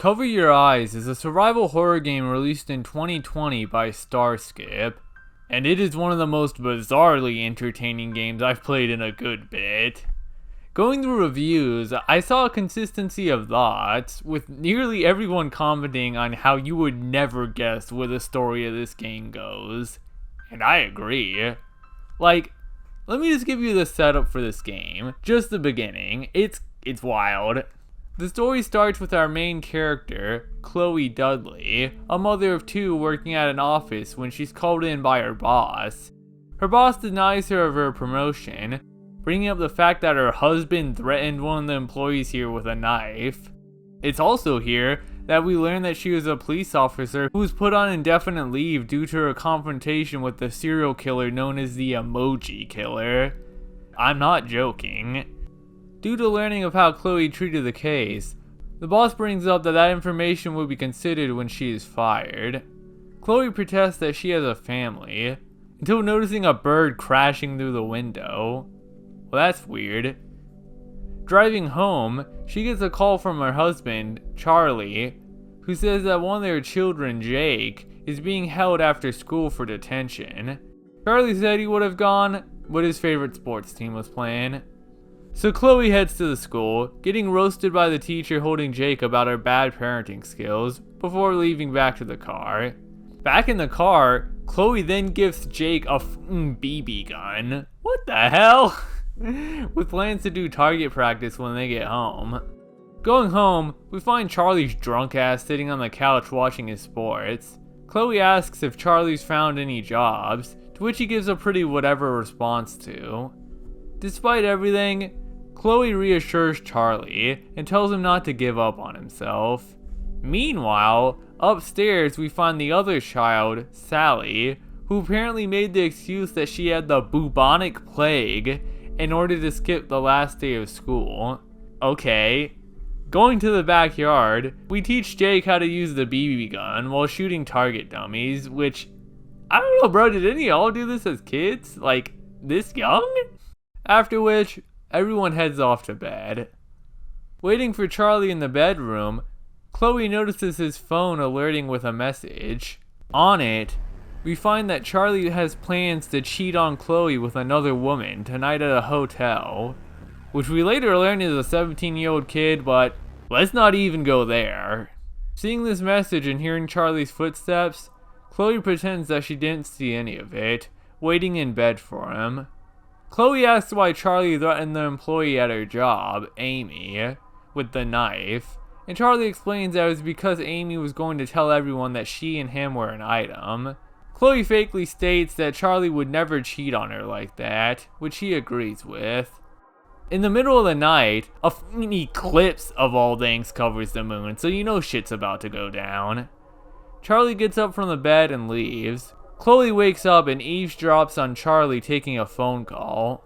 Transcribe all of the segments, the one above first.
Cover Your Eyes is a survival horror game released in 2020 by Starskip, and it is one of the most bizarrely entertaining games I've played in a good bit. Going through reviews, I saw a consistency of thoughts, with nearly everyone commenting on how you would never guess where the story of this game goes. And I agree. Like, let me just give you the setup for this game. Just the beginning. It's wild. The story starts with our main character, Chloe Dudley, a mother of two working at an office when she's called in by her boss. Her boss denies her of her promotion, bringing up the fact that her husband threatened one of the employees here with a knife. It's also here that we learn that she was a police officer who was put on indefinite leave due to her confrontation with the serial killer known as the Emoji Killer. I'm not joking. Due to learning of how Chloe treated the case, the boss brings up that information will be considered when she is fired. Chloe protests that she has a family, until noticing a bird crashing through the window. Well, that's weird. Driving home, she gets a call from her husband, Charlie, who says that one of their children, Jake, is being held after school for detention. Charlie said he would have gone, but his favorite sports team was playing. So Chloe heads to the school, getting roasted by the teacher holding Jake about her bad parenting skills, before leaving back to the car. Back in the car, Chloe then gives Jake a BB gun. What the hell? With plans to do target practice when they get home. Going home, we find Charlie's drunk ass sitting on the couch watching his sports. Chloe asks if Charlie's found any jobs, to which he gives a pretty whatever response to. Despite everything, Chloe reassures Charlie and tells him not to give up on himself. Meanwhile, upstairs we find the other child, Sally, who apparently made the excuse that she had the bubonic plague in order to skip the last day of school. Okay. Going to the backyard, we teach Jake how to use the BB gun while shooting target dummies, which, I don't know bro, did any of y'all do this as kids? Like, this young? After which, everyone heads off to bed. Waiting for Charlie in the bedroom, Chloe notices his phone alerting with a message. On it, we find that Charlie has plans to cheat on Chloe with another woman tonight at a hotel, which we later learn is a 17-year-old kid, but let's not even go there. Seeing this message and hearing Charlie's footsteps, Chloe pretends that she didn't see any of it, waiting in bed for him. Chloe asks why Charlie threatened the employee at her job, Amy, with the knife, and Charlie explains that it was because Amy was going to tell everyone that she and him were an item. Chloe fakely states that Charlie would never cheat on her like that, which he agrees with. In the middle of the night, a f***ing eclipse of all things covers the moon, so you know shit's about to go down. Charlie gets up from the bed and leaves. Chloe wakes up and eavesdrops on Charlie taking a phone call.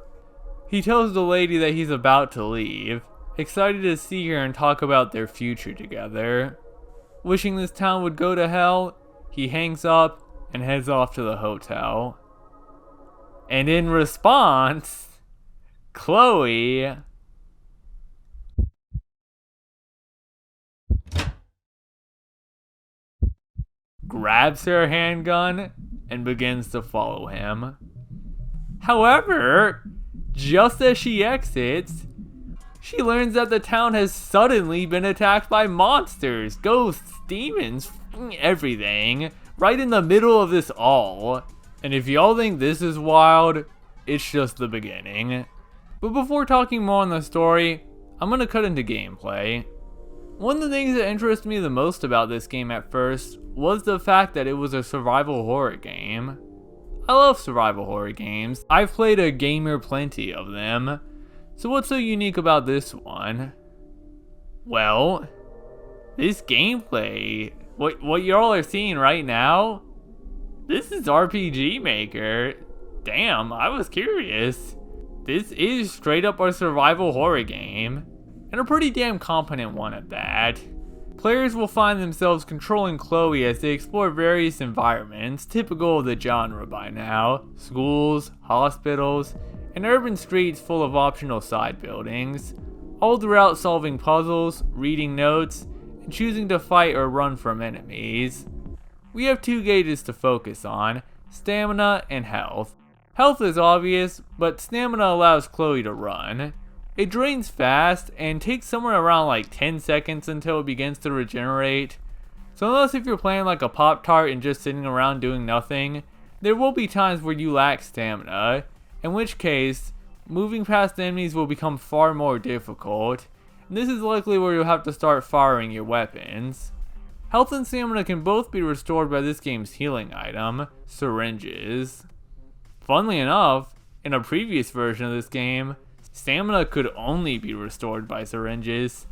He tells the lady that he's about to leave, excited to see her and talk about their future together. Wishing this town would go to hell, he hangs up and heads off to the hotel. And in response, Chloe grabs her handgun and begins to follow him. However, just as she exits, she learns that the town has suddenly been attacked by monsters, ghosts, demons, everything, right in the middle of this all. And if y'all think this is wild, it's just the beginning. But before talking more on the story, I'm gonna cut into gameplay. One of the things that interested me the most about this game at first was the fact that it was a survival horror game. I love survival horror games. I've played a gamer plenty of them. So what's so unique about this one? Well, this gameplay, what y'all are seeing right now, this is rpgmaker. Damn, I was curious. This is straight up a survival horror game, and a pretty damn competent one at that. Players will find themselves controlling Chloe as they explore various environments, typical of the genre by now. Schools, hospitals, and urban streets full of optional side buildings, all throughout solving puzzles, reading notes, choosing to fight or run from enemies. We have two gauges to focus on, stamina and health. Health is obvious, but stamina allows Chloe to run. It drains fast and takes somewhere around like 10 seconds until it begins to regenerate. So unless if you're playing like a Pop-Tart and just sitting around doing nothing, there will be times where you lack stamina, in which case, moving past enemies will become far more difficult. And this is likely where you'll have to start firing your weapons. Health and stamina can both be restored by this game's healing item, syringes. Funnily enough, in a previous version of this game, stamina could only be restored by syringes.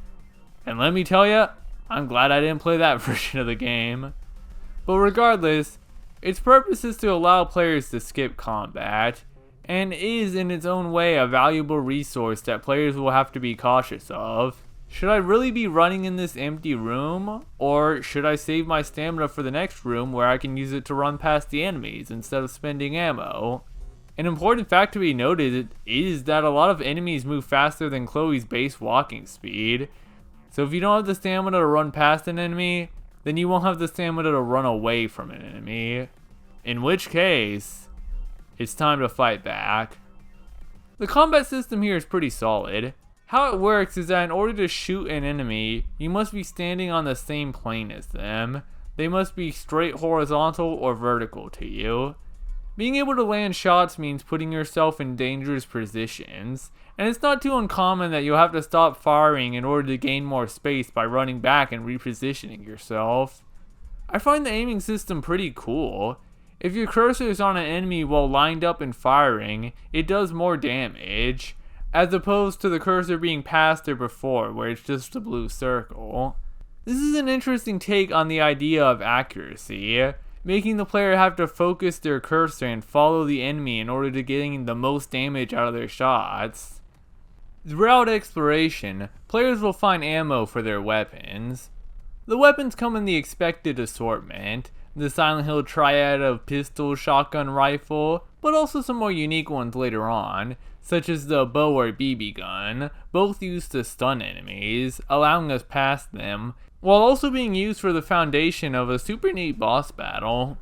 And let me tell ya, I'm glad I didn't play that version of the game. But regardless, its purpose is to allow players to skip combat, and is in its own way a valuable resource that players will have to be cautious of. Should I really be running in this empty room, or should I save my stamina for the next room where I can use it to run past the enemies instead of spending ammo? An important fact to be noted is that a lot of enemies move faster than Chloe's base walking speed, so if you don't have the stamina to run past an enemy, then you won't have the stamina to run away from an enemy. In which case, it's time to fight back. The combat system here is pretty solid. How it works is that in order to shoot an enemy, you must be standing on the same plane as them. They must be straight horizontal or vertical to you. Being able to land shots means putting yourself in dangerous positions, and it's not too uncommon that you'll have to stop firing in order to gain more space by running back and repositioning yourself. I find the aiming system pretty cool. If your cursor is on an enemy while lined up and firing, it does more damage, as opposed to the cursor being past or before, where it's just a blue circle. This is an interesting take on the idea of accuracy, making the player have to focus their cursor and follow the enemy in order to getting the most damage out of their shots. Throughout exploration, players will find ammo for their weapons. The weapons come in the expected assortment, the Silent Hill triad of pistol, shotgun, rifle, but also some more unique ones later on, such as the bow or BB gun, both used to stun enemies, allowing us past them, while also being used for the foundation of a super neat boss battle.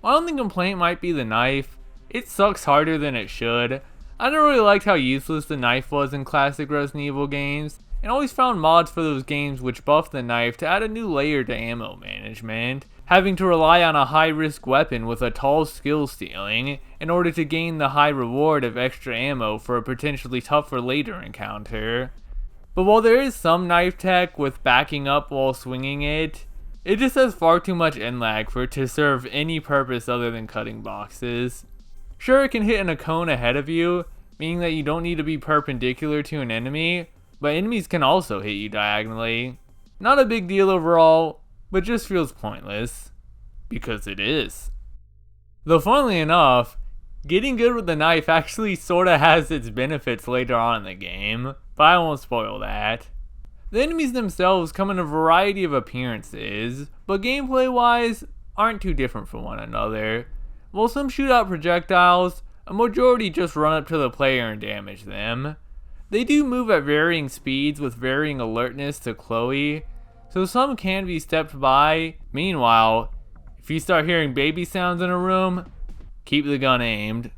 My only complaint might be the knife. It sucks harder than it should. I never really liked how useless the knife was in classic Resident Evil games, and always found mods for those games which buffed the knife to add a new layer to ammo management, having to rely on a high-risk weapon with a tall skill ceiling in order to gain the high reward of extra ammo for a potentially tougher later encounter. But while there is some knife tech with backing up while swinging it, it just has far too much end lag for it to serve any purpose other than cutting boxes. Sure, it can hit in a cone ahead of you, meaning that you don't need to be perpendicular to an enemy, but enemies can also hit you diagonally. Not a big deal overall, but just feels pointless. Because it is. Though funnily enough, getting good with the knife actually sorta has its benefits later on in the game, but I won't spoil that. The enemies themselves come in a variety of appearances, but gameplay wise, aren't too different from one another. While some shoot out projectiles, a majority just run up to the player and damage them. They do move at varying speeds with varying alertness to Chloe, so some can be stepped by. Meanwhile, if you start hearing baby sounds in a room, keep the gun aimed.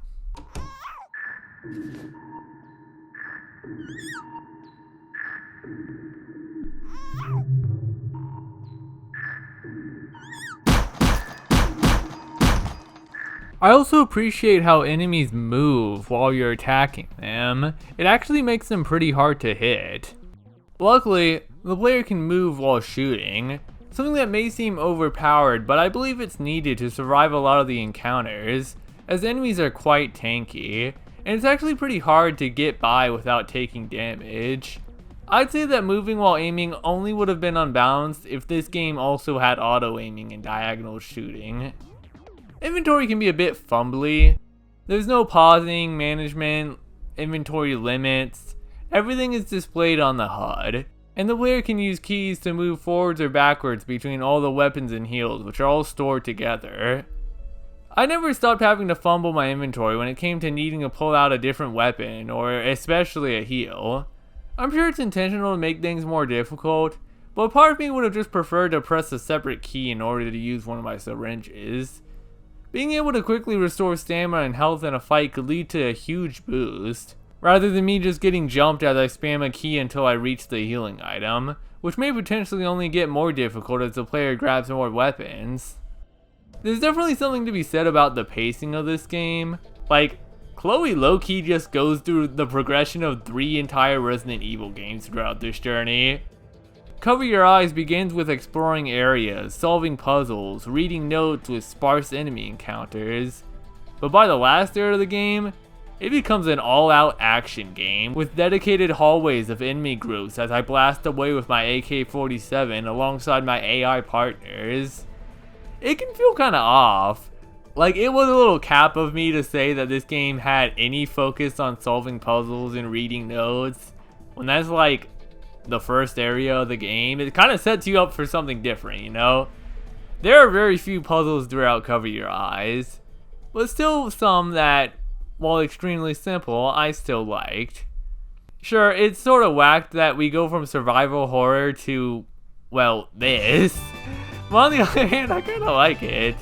I also appreciate how enemies move while you're attacking them. It actually makes them pretty hard to hit. Luckily, the player can move while shooting, something that may seem overpowered, but I believe it's needed to survive a lot of the encounters, as enemies are quite tanky, and it's actually pretty hard to get by without taking damage. I'd say that moving while aiming only would have been unbalanced if this game also had auto aiming and diagonal shooting. Inventory can be a bit fumbly. There's no pausing, management, inventory limits. Everything is displayed on the HUD, and the player can use keys to move forwards or backwards between all the weapons and heals, which are all stored together. I never stopped having to fumble my inventory when it came to needing to pull out a different weapon, or especially a heal. I'm sure it's intentional to make things more difficult, but part of me would have just preferred to press a separate key in order to use one of my syringes. Being able to quickly restore stamina and health in a fight could lead to a huge boost, rather than me just getting jumped as I spam a key until I reach the healing item, which may potentially only get more difficult as the player grabs more weapons. There's definitely something to be said about the pacing of this game. Like, Chloe low-key just goes through the progression of 3 entire Resident Evil games throughout this journey. Cover Your Eyes begins with exploring areas, solving puzzles, reading notes with sparse enemy encounters. But by the last area of the game, it becomes an all-out action game with dedicated hallways of enemy groups as I blast away with my AK-47 alongside my AI partners. It can feel kinda off. Like, it was a little cap of me to say that this game had any focus on solving puzzles and reading notes, when that's like the first area of the game. It kind of sets you up for something different, you know? There are very few puzzles throughout Cover Your Eyes, but still some that, while extremely simple, I still liked. Sure, it's sort of whacked that we go from survival horror to, well, this. But on the other hand, I kinda like it.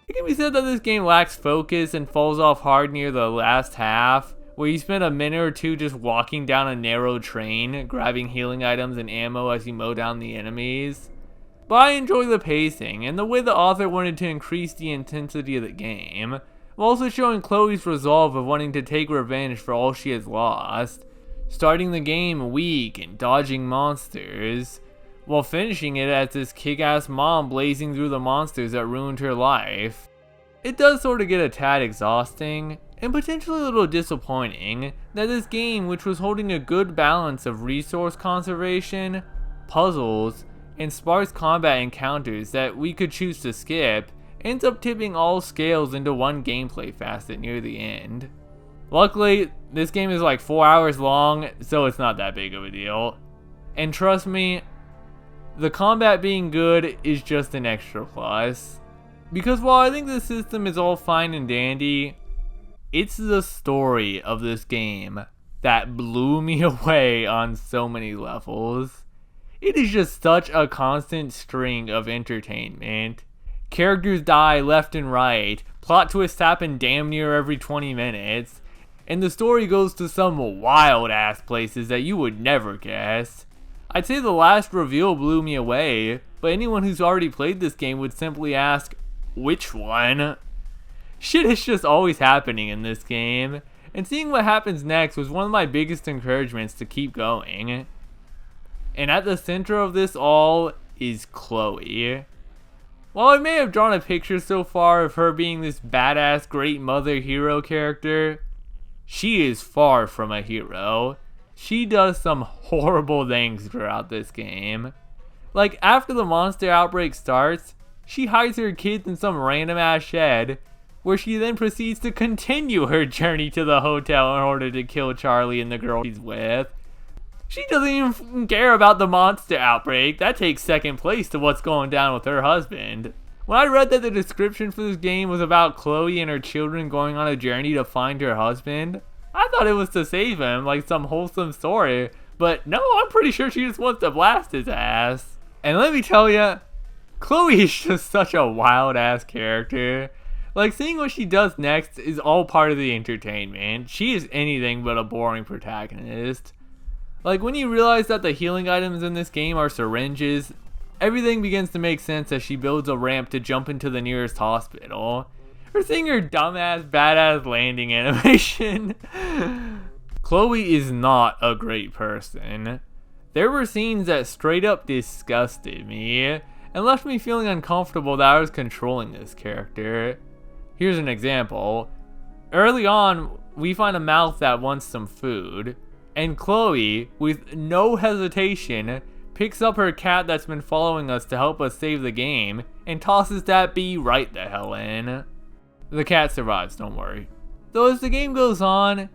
It can be said that this game lacks focus and falls off hard near the last half, where you spend a minute or two just walking down a narrow train, grabbing healing items and ammo as you mow down the enemies. But I enjoy the pacing, and the way the author wanted to increase the intensity of the game, while also showing Chloe's resolve of wanting to take revenge for all she has lost, starting the game weak and dodging monsters, while finishing it as this kick-ass mom blazing through the monsters that ruined her life. It does sort of get a tad exhausting, and potentially a little disappointing, that this game, which was holding a good balance of resource conservation, puzzles, and sparse combat encounters that we could choose to skip, ends up tipping all scales into one gameplay facet near the end. Luckily, this game is like 4 hours long, so it's not that big of a deal. And trust me, the combat being good is just an extra plus. Because while I think the system is all fine and dandy, it's the story of this game that blew me away on so many levels. It is just such a constant string of entertainment. Characters die left and right, plot twists happen damn near every 20 minutes, and the story goes to some wild ass places that you would never guess. I'd say the last reveal blew me away, but anyone who's already played this game would simply ask, which one? Shit is just always happening in this game, and seeing what happens next was one of my biggest encouragements to keep going. And at the center of this all is Chloe. While I may have drawn a picture so far of her being this badass great mother hero character, she is far from a hero. She does some horrible things throughout this game. Like, after the monster outbreak starts, she hides her kids in some random ass shed, where she then proceeds to continue her journey to the hotel in order to kill Charlie and the girl she's with. She doesn't even care about the monster outbreak. That takes second place to what's going down with her husband. When I read that the description for this game was about Chloe and her children going on a journey to find her husband, I thought it was to save him, like some wholesome story. But no, I'm pretty sure she just wants to blast his ass. And let me tell ya, Chloe is just such a wild ass character. Like, seeing what she does next is all part of the entertainment. She is anything but a boring protagonist. Like, when you realize that the healing items in this game are syringes, everything begins to make sense as she builds a ramp to jump into the nearest hospital. Or seeing her dumbass badass landing animation. Chloe is not a great person. There were scenes that straight up disgusted me, and left me feeling uncomfortable that I was controlling this character. Here's an example. Early on, we find a mouth that wants some food, and Chloe, with no hesitation, picks up her cat that's been following us to help us save the game, and tosses that bee right the hell in. The cat survives, don't worry. Though as the game goes on,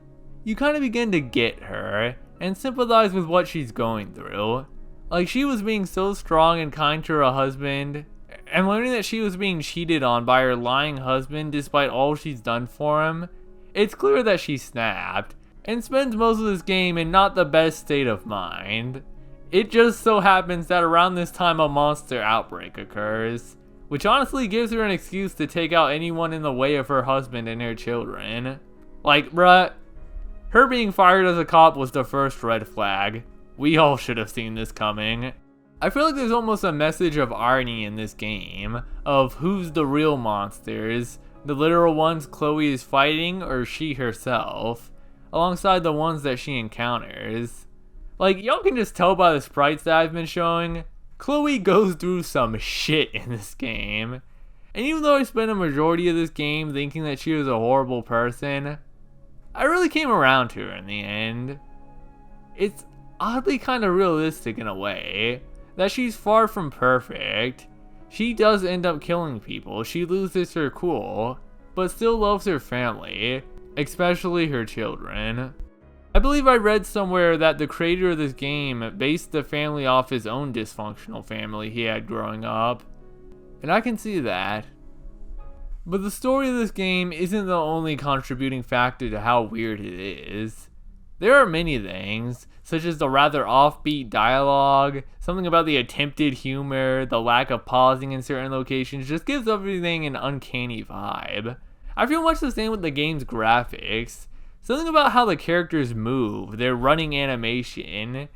you kind of begin to get her, and sympathize with what she's going through. Like, she was being so strong and kind to her husband, and learning that she was being cheated on by her lying husband despite all she's done for him, it's clear that she snapped, and spends most of this game in not the best state of mind. It just so happens that around this time a monster outbreak occurs, which honestly gives her an excuse to take out anyone in the way of her husband and her children. Like, bruh, her being fired as a cop was the first red flag. We all should have seen this coming. I feel like there's almost a message of irony in this game, of who's the real monsters, the literal ones Chloe is fighting or she herself, alongside the ones that she encounters. Like, y'all can just tell by the sprites that I've been showing, Chloe goes through some shit in this game. And even though I spent a majority of this game thinking that she was a horrible person, I really came around to her in the end. It's oddly kind of realistic in a way, that she's far from perfect. She does end up killing people, she loses her cool, but still loves her family, especially her children. I believe I read somewhere that the creator of this game based the family off his own dysfunctional family he had growing up, and I can see that. But the story of this game isn't the only contributing factor to how weird it is. There are many things, such as the rather offbeat dialogue, something about the attempted humor, the lack of pausing in certain locations just gives everything an uncanny vibe. I feel much the same with the game's graphics. Something about how the characters move, their running animation,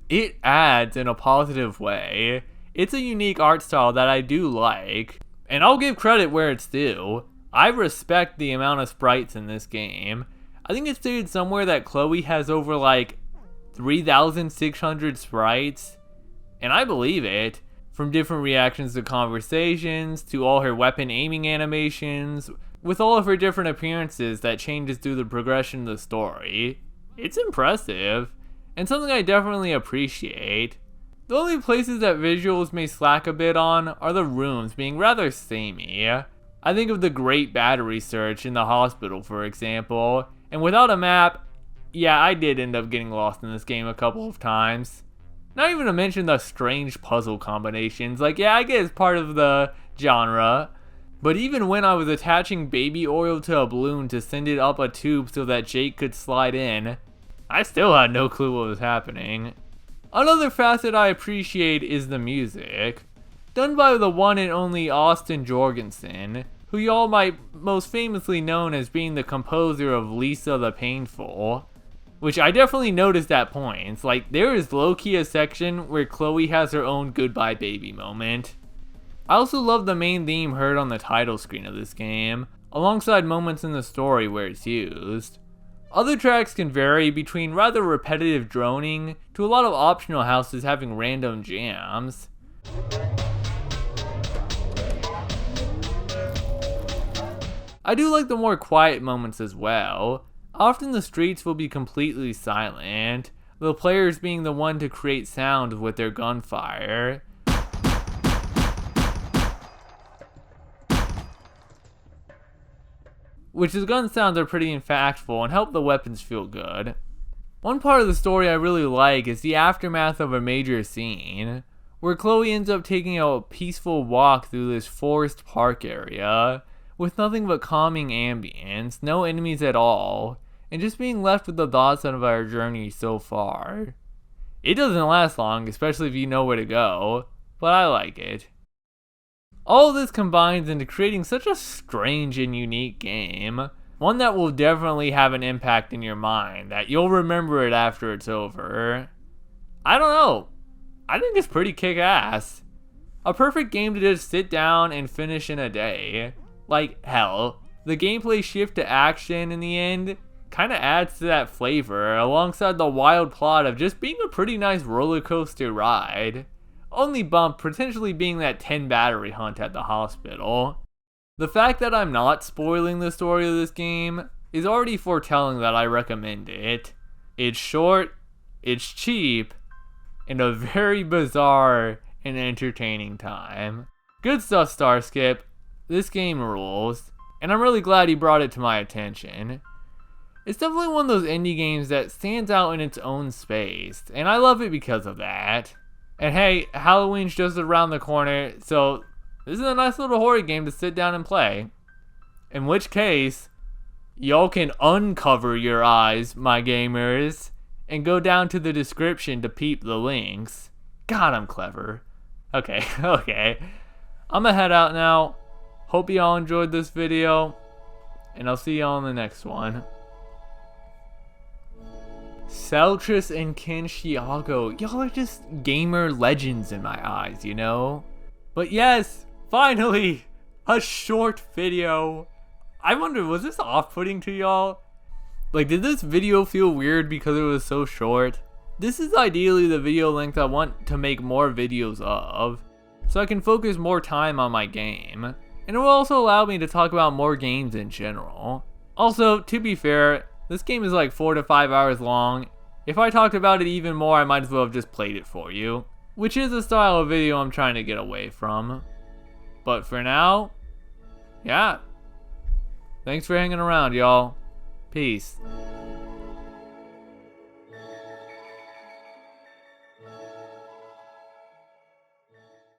it adds in a positive way. It's a unique art style that I do like, and I'll give credit where it's due. I respect the amount of sprites in this game. I think it's stated somewhere that Chloe has over like 3,600 sprites, and I believe it. From different reactions to conversations, to all her weapon aiming animations, with all of her different appearances that changes through the progression of the story. It's impressive, and something I definitely appreciate. The only places that visuals may slack a bit on are the rooms being rather samey. I think of the Great Battery Search in the hospital, for example, and without a map, yeah, I did end up getting lost in this game a couple of times. Not even to mention the strange puzzle combinations, like yeah, I get it's part of the genre, but even when I was attaching baby oil to a balloon to send it up a tube so that Jake could slide in, I still had no clue what was happening. Another facet I appreciate is the music, done by the one and only Austin Jorgensen, who y'all might most famously known as being the composer of Lisa the Painful, which I definitely noticed at points. Like, there is low-key a section where Chloe has her own goodbye baby moment. I also love the main theme heard on the title screen of this game, alongside moments in the story where it's used. Other tracks can vary between rather repetitive droning to a lot of optional houses having random jams. I do like the more quiet moments as well. Often the streets will be completely silent, the players being the one to create sound with their gunfire. Which the gun sounds are pretty impactful and help the weapons feel good. One part of the story I really like is the aftermath of a major scene, where Chloe ends up taking a peaceful walk through this forest park area, with nothing but calming ambience, no enemies at all, and just being left with the thoughts of our journey so far. It doesn't last long, especially if you know where to go, but I like it. All of this combines into creating such a strange and unique game, one that will definitely have an impact in your mind, that you'll remember it after it's over. I don't know, I think it's pretty kick-ass. A perfect game to just sit down and finish in a day. Like, hell, the gameplay shift to action in the end kinda adds to that flavor, alongside the wild plot of just being a pretty nice roller coaster ride. Only bump potentially being that 10 battery hunt at the hospital. The fact that I'm not spoiling the story of this game is already foretelling that I recommend it. It's short, it's cheap, and a very bizarre and entertaining time. Good stuff, Starskip. This game rules, and I'm really glad he brought it to my attention. It's definitely one of those indie games that stands out in its own space, and I love it because of that. And hey, Halloween's just around the corner, so this is a nice little horror game to sit down and play. In which case, y'all can uncover your eyes, my gamers, and go down to the description to peep the links. God, I'm clever. Okay, okay. I'm gonna head out now. Hope you all enjoyed this video, and I'll see y'all in the next one. Celtris and Kinshiago, y'all are just gamer legends in my eyes, you know? But yes, finally, a short video. I wonder, was this off-putting to y'all? Like, did this video feel weird because it was so short? This is ideally the video length I want to make more videos of, so I can focus more time on my game. And it will also allow me to talk about more games in general. Also, to be fair, this game is like 4 to 5 hours long. If I talked about it even more, I might as well have just played it for you, which is a style of video I'm trying to get away from. But for now, yeah. Thanks for hanging around, y'all. Peace.